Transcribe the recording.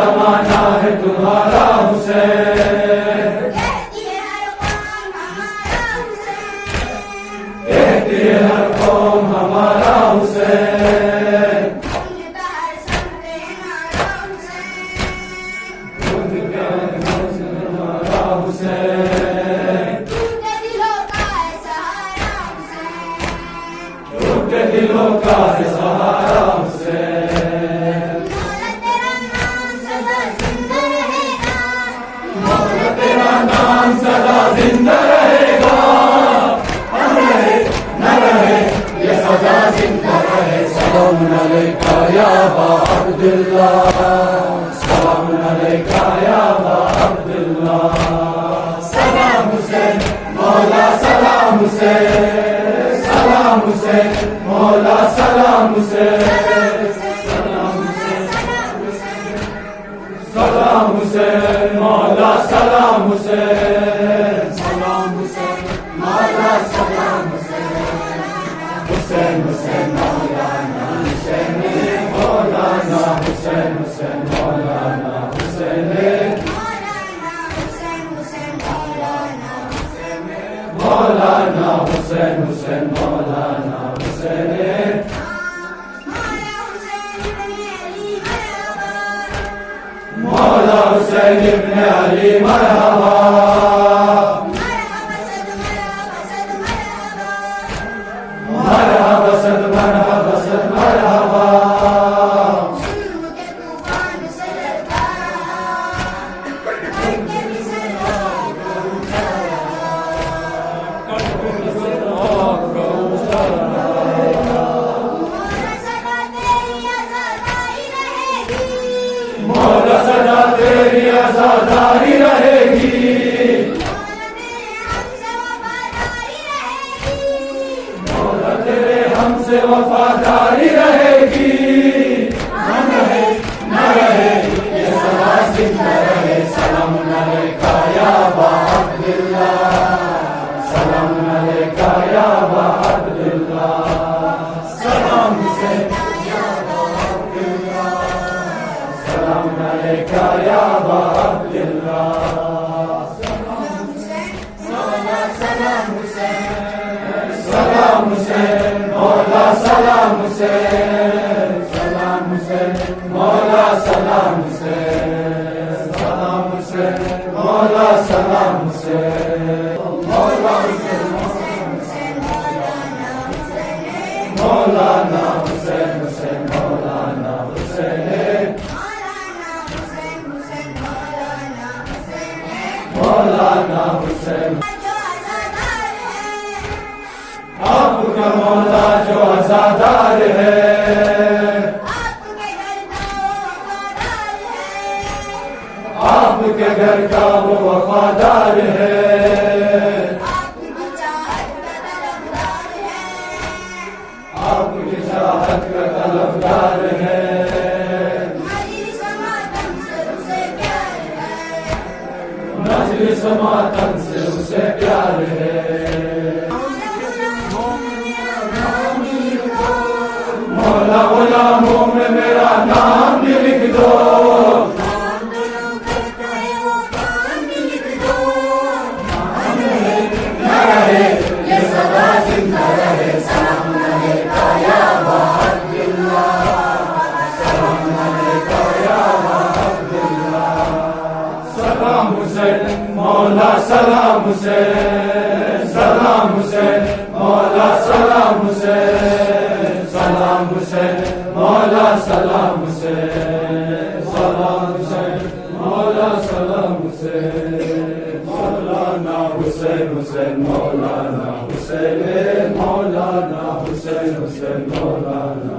जमाना है तुम्हारा हुसैन, कहती है हर कौम हमारा हुसैन, कहती है हर कौम हमारा हुसैन, उनका हर समते हमारा हुसैन, उनका हमारा हुसैन, टूटे दिलों का है सहारा हुसैन, टूटे दिलों का है सहारा हुसैन। मौला तेरा नाम सदा जिंदा रहेगा, मौला तेरा नाम सदा जिंदा रहेगा, हम रहे न रहे ये सदा जिंदा रहे। सलाम अलैका या अबा अब्दुल्लाह, सलाम अलैका या अबा अब्दुल्लाह। सलाम हुसैन मौला सलाम हुसैन, सलाम हुसैन मौला सलाम हुसैन, सलाम हुसैन मौला सलाम हुसैन, सलाम हुसैन मौला सलाम हुसैन, हुसैन हुसैन मौलाना हुसैन मौलाना हुसैन हुसैन मौलाना हुसैन मौलाना हुसैन हुसैन मौलाना हुसैन, मौलाना हुसैन हुसैन मौलाना हुसैन, मौला हुसैन इब्ने अली मरहबा, मौला हुसैन इब्ने अली मरहबा, मरहबा सद मरहबा सद मरहबा, मरहबा सद मरहबा सद मरहबा। जुल्म के तूफान से लड़ता रहा, करके भी सरकार को उठा रहा, मौला सदा तेरी आज़ादाई रहेगी, मौला सदा तेरी आज़ादारी रहेगी, मौला तेरे हमसे मौला तेरे हमसे वफादारी रहेगी, वफादारी रहेगी, हम रहे न रहे ये सदा जिंदा रहे। सलाम अलैका या अबा अब्दुल्लाह, सलाम अलैका या अबा अब्दुल्लाह। सलाम हुसैन सलाम अलैका या अबा अब्दुल्लाह, मौला सलाम हुसैन, सलाम हुसैन मौला सलाम हुसैन, सलाम हुसैन मौला सलाम हुसैन, सलाम हुसैन मौला सलाम हुसैन, मौला हुसैन मौलाना हुसैन हुसैन मौलाना हुसैन, मौलाना हुसैन। जो आज़ादार है, आपका मौला जो आज़ादार है, आपके घर का वो वफादार है, आपके घर का वो वफादार है, आपकी चाहत का तलबगार है, आपकी चाहत का तलबगार है, मजलिस मातम से उसे प्यार है, मजलिस मातम से उसे प्यार है। मौला गुलामों में मेरा नाम भी लिख दो, न रहे ये सदा जिंदा रहे। सलाम अलैका या अबा अब्दुल्लाह, सलाम अलैका या अबा अब्दुल्लाह। सलाम हुसैन मौला सलाम हुसैन, सलाम हुसैन मौला सलाम हुसैन, सलाम हुसैन मौला सलाम हुसैन, सलाम हुसैन मौला सलाम हुसैन, मौलाना हुसैन हुसैन मौलाना हुसैन, मौलाना हुसैन हुसैन मौलाना